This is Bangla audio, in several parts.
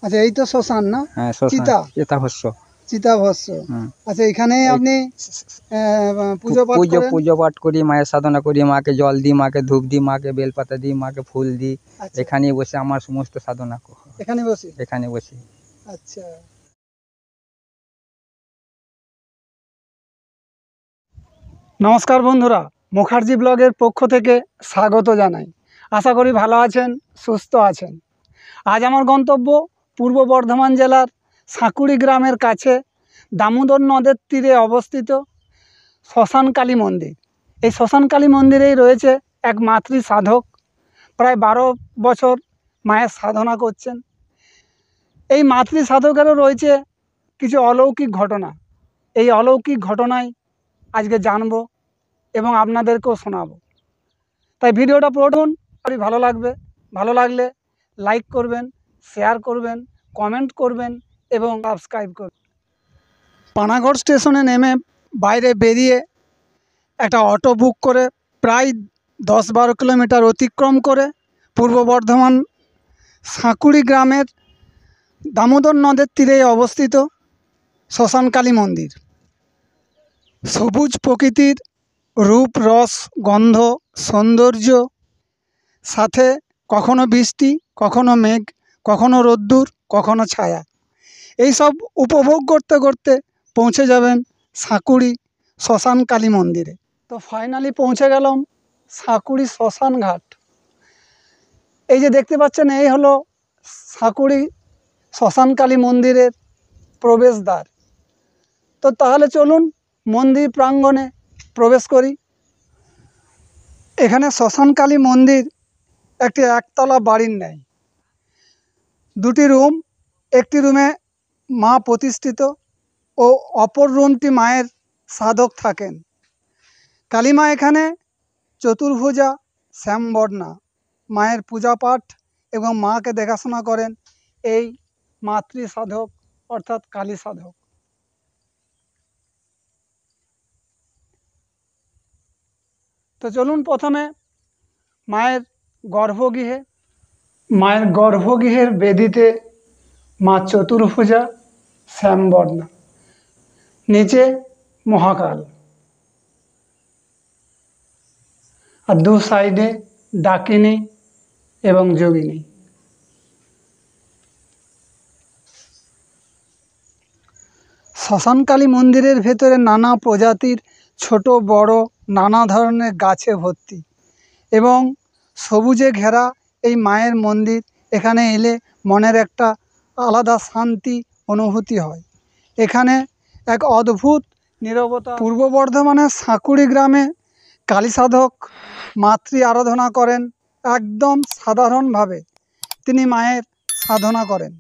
আচ্ছা, এই তো শ্মশান না? হ্যাঁ শ্মশান, চিতা চিতাভস্য। চিতাভস্য। আচ্ছা, এখানে আপনি পুজো পাঠ পুজো করেন? পুজো পাঠ করি, মায়ের সাধনা করি, মাকে জল দিই, মাকে ধূপ দিই, মাকে বেলপাতা দিই, মাকে ফুল দিই। আচ্ছা, এখানেই বসে আমার সমস্ত সাধনা এখানে বসে? এখানে বসে। আচ্ছা। নমস্কার বন্ধুরা, মুখার্জি ব্লগের পক্ষ থেকে স্বাগত জানাই। আশা করি ভালো আছেন, সুস্থ আছেন। আজ আমার গন্তব্য পূর্ব বর্ধমান জেলার সাঁকুড়ি গ্রামের কাছে দামোদর নদের তীরে অবস্থিত শ্মশান কালী মন্দির। এই শ্মশান কালী মন্দিরেই রয়েছে এক মাতৃ সাধক, প্রায় 12 বছর মায়ের সাধনা করছেন। এই মাতৃ সাধকেরও রয়েছে কিছু অলৌকিক ঘটনা। এই অলৌকিক ঘটনাই আজকে জানবো এবং আপনাদেরকেও শোনাবো। তাই ভিডিওটা পড়ুন, ভালো লাগবে। ভালো লাগলে লাইক করবেন, শেয়ার করবেন, কমেন্ট করবেন এবং সাবস্ক্রাইব করবেন। পানাগড় স্টেশনে নেমে বাইরে বেরিয়ে একটা অটো বুক করে প্রায় 10-12 কিলোমিটার অতিক্রম করে পূর্ব বর্ধমান সাঁকুড়ি গ্রামের দামোদর নদের তীরে অবস্থিত শ্মশান কালী মন্দির। সবুজ প্রকৃতির রূপ, রস, গন্ধ, সৌন্দর্য, সাথে কখনো বৃষ্টি, কখনো মেঘ, কখনো রোদ্দুর, কখনো ছায়া, এইসব উপভোগ করতে করতে পৌঁছে যাবেন সাঁকুড়ি শ্মশান কালী মন্দিরে। তো ফাইনালি পৌঁছে গেলাম সাঁকুড়ি শ্মশান ঘাট। এই যে দেখতে পাচ্ছেন, এই হলো সাঁকুড়ি শ্মশান কালী মন্দিরের প্রবেশদ্বার। তো তাহলে চলুন মন্দির প্রাঙ্গণে প্রবেশ করি। এখানে শ্মশান কালী মন্দির একটি একতলা বাড়ির ন্যায়। দুটি রুম, একটি রুমে মা প্রতিষ্ঠিত ও অপর রুমটি মায়ের সাধক থাকেন। কালীমা এখানে চতুর্ভুজা, শ্যামবর্ণা। মায়ের পূজা পাঠ এবং মাকে দেখাশোনা করেন এই মাতৃ সাধক অর্থাৎ কালী সাধক। তো চলুন প্রথমে মায়ের গর্ভগৃহে। মায়ের গর্ভগৃহের বেদিতে মা চতুর্ভুজা, শ্যামবর্ণা, নিচে মহাকাল, আর দু সাইডে ডাকিনী এবং যোগিনী। শ্মশানকালী মন্দিরের ভেতরে নানা প্রজাতির ছোট বড় নানা ধরনের গাছে ভর্তি এবং সবুজে ঘেরা এই মায়ের মন্দির। এখানে এলে মনের একটা আলাদা শান্তি অনুভূতি হয়। এখানে এক অদ্ভুত নীরবতা। পূর্ব বর্ধমানের সাঁকুড়ি গ্রামে কালী সাধক মাতৃ আরাধনা করেন একদম সাধারণভাবে। তিনি মায়ের সাধনা করেন।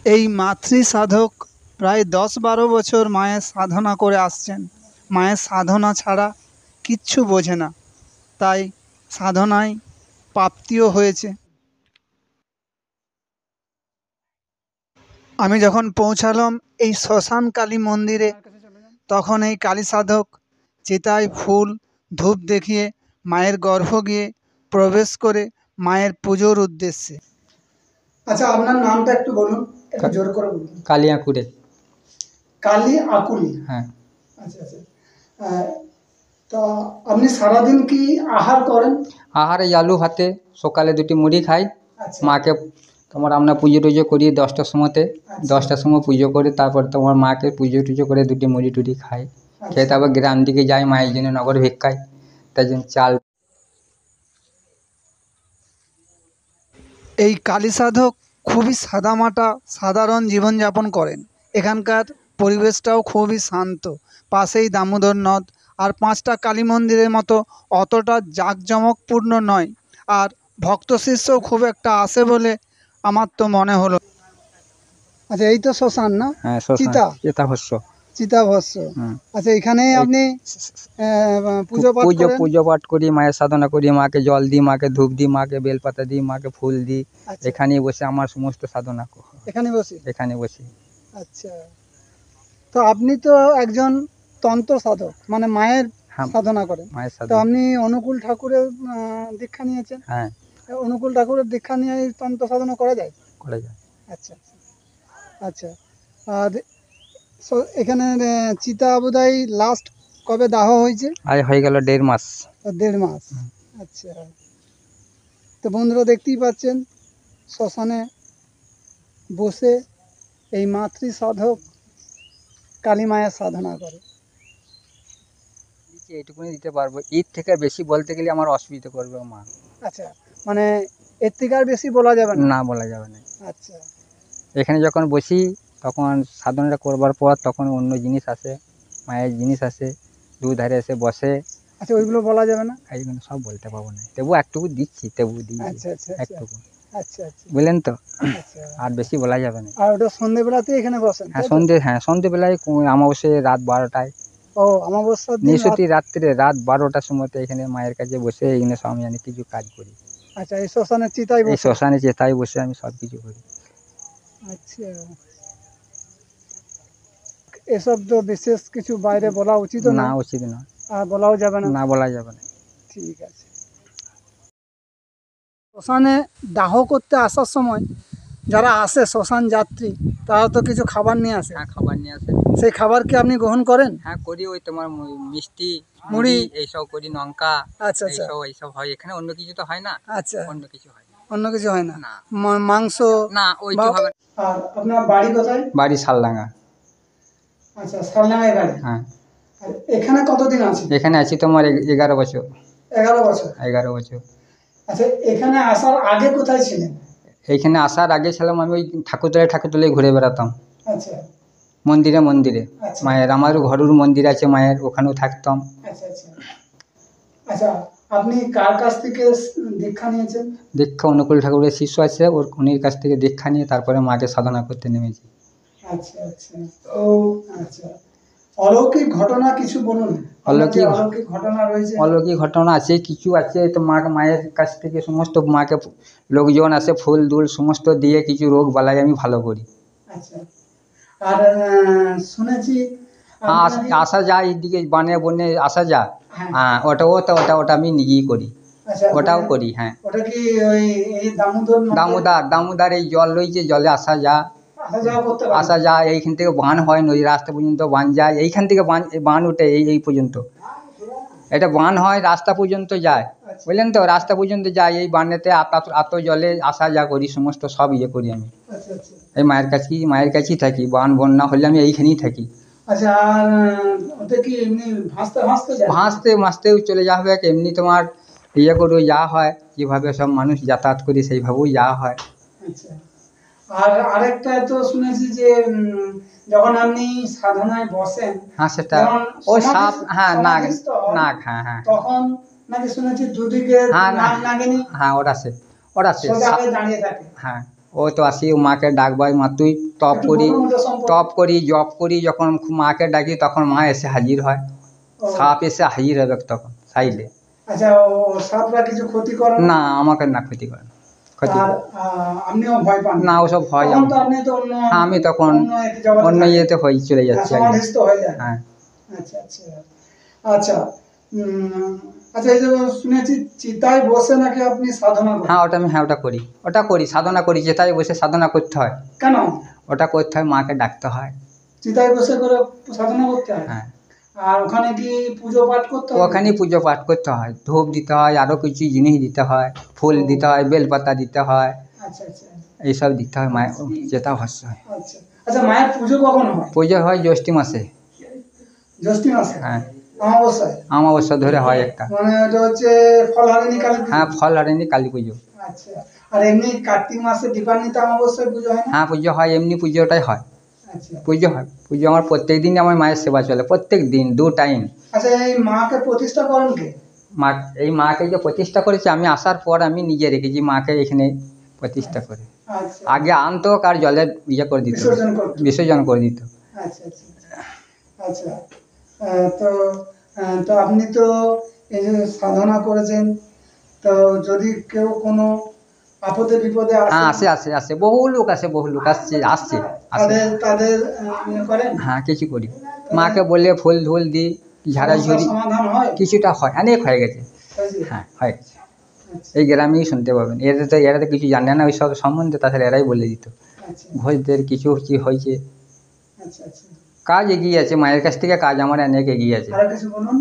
এই মাতৃ সাধক প্রায় 10-12 বছর মায়ের সাধনা করে আসছেন। মায়ের সাধনা ছাড়া কিচ্ছু বোঝে না, তাই সাধনায় প্রাপ্তিও হয়েছে। আমি যখন পৌঁছালাম এই শ্মশান কালী মন্দিরে, তখন এই কালী সাধক চিতায় ফুল ধূপ দেখিয়ে মায়ের গর্ভগৃহে প্রবেশ করে মায়ের পুজোর উদ্দেশ্যে। আচ্ছা, আপনার নামটা একটু বলুন, একটু জোর করে বলুন। কালী আঁকুড়ে। কালী আকুলি? হ্যাঁ। আচ্ছা আচ্ছা। তো আপনি সারাদিন কি আহার করেন? আহারে আলু ভাতে, সকালে দুটি মুড়ি খাই। আচ্ছা। মাকে তোমার আমরা পুজো টুজো করি 10টার সময়তে। 10টার সময় পুজো করে তারপর তোমার মাকে পুজো টুজো করে দুটি মুড়ি টুড়ি খাই। খেয়ে তারপর গ্রাম দিকে যাই মায়ের জন্য নগর ভিক্ষায়, তাই জন্য চাল। এই কালী সাধক খুবই সাদামাটা সাধারণ জীবনযাপন করেন। এখানকার পরিবেশটাও খুবই শান্ত। পাশেই দামোদর নদ। আর 5টা কালী মন্দিরের মতো অতটা জাঁকজমকপূর্ণ নয়। আর ভক্ত শিষ্যও খুব একটা আসে বলে আমার তো মনে হলো। আচ্ছা, এই তো শ্মশান না? হ্যাঁ চিতাভস্য। চিতাভস্য। আচ্ছা, এখানে আপনি পুজো পাঠ করি, মায়ের সাধনা করি, মাকে জল দিই, মাকে ধূপ দিই, মাকে বেলপাতা দিই, মাকে ফুল দিই। এখানেই বসে আমার সমস্ত সাধনা এখানে বসে। আচ্ছা, তো আপনি তো একজন তন্ত্র সাধক, মানে মায়ের সাধনা করেন। তো আপনি অনুকূল ঠাকুরের দীক্ষা নিয়েছেন? হ্যাঁ। অনুকূল ঠাকুরের দীক্ষা নিয়ে এই তন্ত্র সাধনা করা যায়? করা যায়। আচ্ছা আচ্ছা। আর এখানে চিতা বোধহয় লাস্ট কবে দাহ হয়েছে? আজ হয়ে গেল 1.5 মাস। 1.5 মাস। আচ্ছা, তো বন্ধুরা দেখতেই পাচ্ছেন শ্মশানে বসে এই মাতৃ সাধক কালী মায়ের সাধনা করে। এইটুকুনি দিতে পারবো, এর থেকে বেশি বলতে গেলে আমার অসুবিধা করবে মা। আচ্ছা, মানে এর থেকে আর বেশি বলা যাবে না? না, বলা যাবে না। আচ্ছা এখানে যখন বসি তখন সাধনাটা করবার পর তখন অন্য জিনিস আসে, মায়ের জিনিস আসে, দুধারে এসে বসে। আচ্ছা, ওইগুলো বলা যাবে না? এইগুলো সব বলতে পারবো না, তবু একটুকু দিচ্ছি, তবু দিই আচ্ছা আচ্ছা আচ্ছা একটুকু, আচ্ছা আচ্ছা বুঝলেন তো? আচ্ছা। আর বেশি বলা যাবে না। আর ওটা সন্ধ্যেবেলাতে এখানে বসেন? হ্যাঁ সন্ধ্যেবেলায় আমাবস্যা রাত 12টায়, ও অমাবস্যার দিন নিশুতি রাত্রে রাত 12টার সময়তে এখানে মায়ের কাছে বসে এখানে সব আমি কিছু কাজ করি। আচ্ছা, এই শ্মশানের চিতায় এই বসে? শ্মশানে চেতায় বসে আমি সব কিছু করি। আচ্ছা, এসব তো বিশেষ কিছু বাইরে বলা উচিত না, না? উচিত না। আর বলাও যাবে না? না, বলা যাবে না। ঠিক আছে। শ্মশানে দাহ করতে আসার সময় যারা আসে শ্মশান যাত্রী, তারা তো কিছু খাবার নিয়ে আসে। হ্যাঁ, খাবার নিয়ে আসে। সেই খাবার কি আপনি গ্রহণ করেন? হ্যাঁ, করি। ওই তোমার মিষ্টি, মুড়ি, এইসব করি, লঙ্কা, আচ্ছা আচ্ছা এইসব হয় এখানে। অন্য কিছু তো হয় না। আচ্ছা, অন্য কিছু হয় না। অন্য কিছু হয় না? না। মাংস না, ওইটি হবে। আর আপনার বাড়ি কোথায়? বাড়ি শালডাঙ্গা। আচ্ছা, শালডাঙ্গায় বাড়ি। হ্যাঁ। আর এখানে কতদিন আছে? এখানে আছি তোমার 11 বছর। 11 বছর। 11 বছর। আচ্ছা, এখানে আসার আগে কোথায় ছিলেন? এইখানে আসার আগে ছিলাম আমি ওই ঠাকুরতলায় ঘুরে বেড়াতাম, আচ্ছা মন্দিরে। আচ্ছা মায়ের, আমারও ঘরের মন্দির আছে মায়ের, ওখানেও থাকতাম। আচ্ছা আচ্ছা আচ্ছা। আপনি কার কাছ থেকে দীক্ষা নিয়েছেন? দীক্ষা অনুকূল ঠাকুরের শিষ্য আছে, উনির কাছ থেকে দীক্ষা নিয়ে তারপরে মাকে সাধনা করতে নেমেছি। আচ্ছা আচ্ছা। ও আচ্ছা, অলৌকিক ঘটনা কিছু বলুন। অলৌকিক ঘটনা রয়েছে? অলৌকিক ঘটনা আছে, কিছু আছে। তো মায়ের কাছ থেকে সমস্ত মাকে লোকজন আসে, ফুল দুল সমস্ত দিয়ে কিছু রোগ বালাই আমি ভালো করি। আচ্ছা, আর শুনেছি আসা যায় এইদিকে বনে আসা যায়। হ্যাঁ, ওটা আমি নিজেই করি। আচ্ছা, ওটাও করি। হ্যাঁ, ওটা কি ওই এই দামোদর এই জল রয়েছে, জলে আসা যায়। আসা যায়, এইখান থেকে বান হয়, নদী রাস্তা পর্যন্ত বান যায়। এইখান থেকে বান উঠে এই পর্যন্ত, এটা বান হয়, রাস্তা পর্যন্ত যায়, বুঝলেন তো? রাস্তা পর্যন্ত যায়, এই বানেতে আত জলে আসা যা করি, সমস্ত সব করি আমি। এই মায়ের কাছেই থাকি। বান বন্যা হলে আমি এইখানেই থাকি। আচ্ছা, আর ওটা কি এমনি ভাসতেও চলে যাওয়া হবে, এমনি তোমার করে যাওয়া হয়, যেভাবে সব মানুষ যাতায়াত করি সেইভাবেও যাওয়া হয়। আচ্ছা, আর আরেকটা তো শুনেছি যে যখন আপনি সাধনায় বসেন, হ্যাঁ, সেটা ওই সাপ, হ্যাঁ, নাগ, হ্যাঁ হ্যাঁ, তখন নাকি শুনেছি দুদিকে নাগিনী, হ্যাঁ, ওরা সে দাঁড়িয়ে থাকে। হ্যাঁ, ও তো আসি, মাকে ডাকবাই, মা তুই তপ করি, জপ করি। যখন মাকে ডাকি তখন মা এসে হাজির হয়, সাপ এসে হাজির হবে তখন সাইডে। আচ্ছা, ও সাপরা কিছু ক্ষতি করে না? আমাকে না ক্ষতি করে না। আপনিও ভয় পান না? ওসব ভয় হ্যাঁ, আমি তখন অন্য ইয়েতে চলে যাচ্ছি। হ্যাঁ। আচ্ছা আচ্ছা আচ্ছা। আচ্ছা, এই যে শুনেছি চিতায় বসে নাকি আপনি সাধনা করেন? হ্যাঁ, ওটা করি, সাধনা করি। চিতায় বসে সাধনা করতে হয়। কেন? ওটা করতে হয়, মাকে ডাকতে হয়। চিতায় বসে করে সাধনা করতে হয়? হ্যাঁ। আর ওখানে কি পুজো পাঠ করতে হয়? ওখানে পুজো পাঠ করতে হয়, ধূপ দিতে হয়, আরো কিছু জিনিস দিতে হয়, ফুল দিতে হয়, বেলপাতা দিতে হয়। আচ্ছা আচ্ছা, এইসব দিতে হয় মায়ের, যেটা ভস্য হয়। আচ্ছা আচ্ছা। মায়ের পুজো কখন হয়? পুজো হয় জ্যৈষ্ঠ মাসে। জ্যৈষ্ঠ মাসে? হ্যাঁ, অমাবস্যা ধরে হয় একটা। মানে এটা হচ্ছে ফলহারিণী কালী পুজো? হ্যাঁ, ফলহারিণী কালী পুজো। আচ্ছা, আর এমনি কার্তিক মাসে দীপান্বিতা অমাবস্যায় পুজো হয় না? হ্যাঁ, পুজো হয়, এমনি পুজোটাই হয়। আচ্ছা, পুজো হয়। পুজো আমার প্রত্যেক দিন, আমার মায়ের সেবা চলে প্রত্যেক দিন 2 টাইম। আচ্ছা, এই মাকে প্রতিষ্ঠা করেন কে? মাকে যে প্রতিষ্ঠা করেছে, আমি আসার পর আমি নিজে রেখেছি মাকে এখানে প্রতিষ্ঠা করে। আচ্ছা, আগে আনতো আর জলে করে দিত, বিসর্জন করে দিত। আচ্ছা আচ্ছা আচ্ছা। তো তো আপনি তো এই যে সাধনা করেছেন, তো যদি কেউ কোনো আপদে বিপদে হ্যাঁ, আসে বহু লোক আসছে। তাদের করেন? হ্যাঁ, কিছু করি। মাকে বলে ফুল ঢুল দিই, ঝাড়াঝুড়ি সমাধান হয়? কিছুটা হয়, অনেক হয়ে গেছে। হ্যাঁ, হয়ে গেছে। আচ্ছা এই গ্রামেই শুনতে পাবেন। এরা তো কিছু জানে না ওই সব সম্বন্ধে, তাছাড়া এরাই বলে দিত। আচ্ছা ঘোষদের কিছু কি হয়েছে, আচ্ছা আচ্ছা। কাজ এগিয়ে আছে, মায়ের কাছ থেকে কাজ আমার অনেক এগিয়ে আছে। আরো কিছু বলুন,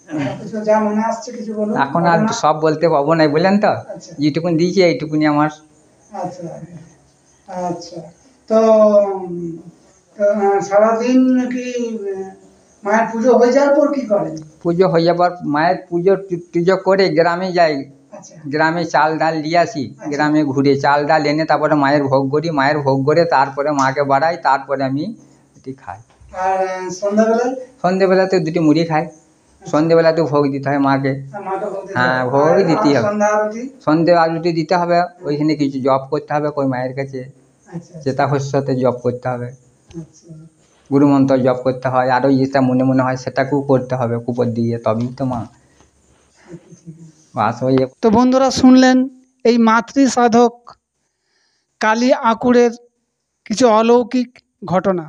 আরো কিছু যা মনে আসছে কিছু বলুন। এখন আর ঘটনা। সব বলতে পারবো না, বললেন তো, আচ্ছা যেটুকুন দিয়েছি এইটুকুনি আমার। আচ্ছা আচ্ছা। তো সারাদিন কি মায়ের পুজো হয়ে যাওয়ার পর কি করেন? পুজো হয়ে যাবার মায়ের টুজো করে গ্রামে যাই, আচ্ছা গ্রামে চাল ডাল দিয়ে আসি, আচ্ছা। গ্রামে ঘুরে চাল ডাল এনে তারপরে মায়ের ভোগ করি, মায়ের ভোগ করে তারপরে মাকে বাড়াই, তারপরে আমি এটি খাই। আর সন্ধ্যাবেলায়? সন্ধেবেলাতে দুটি মুড়ি খাই। সন্ধেবেলাতেও ভোগ দিতে হয় মাকে। মাকে ভোগ দিতে হ্যাঁ, হবে। ভোগ আর দিতেই হবে। সন্ধ্যা আরতি? সন্ধে আরতি দিতে হবে, ওইখানে কিছু জপ করতে হবে কই মায়ের কাছে, আচ্ছা চেতাহস্যতে জপ করতে হবে, আচ্ছা গুরুমন্ত্র জপ করতে হয়, আরও যেটা মনে মনে হয় সেটাকেও করতে হবে কুপর দিয়ে, তবেই তো মা বাস হয়ে। তো বন্ধুরা শুনলেন এই মাতৃ সাধক কালী আঁকুড়ের কিছু অলৌকিক ঘটনা।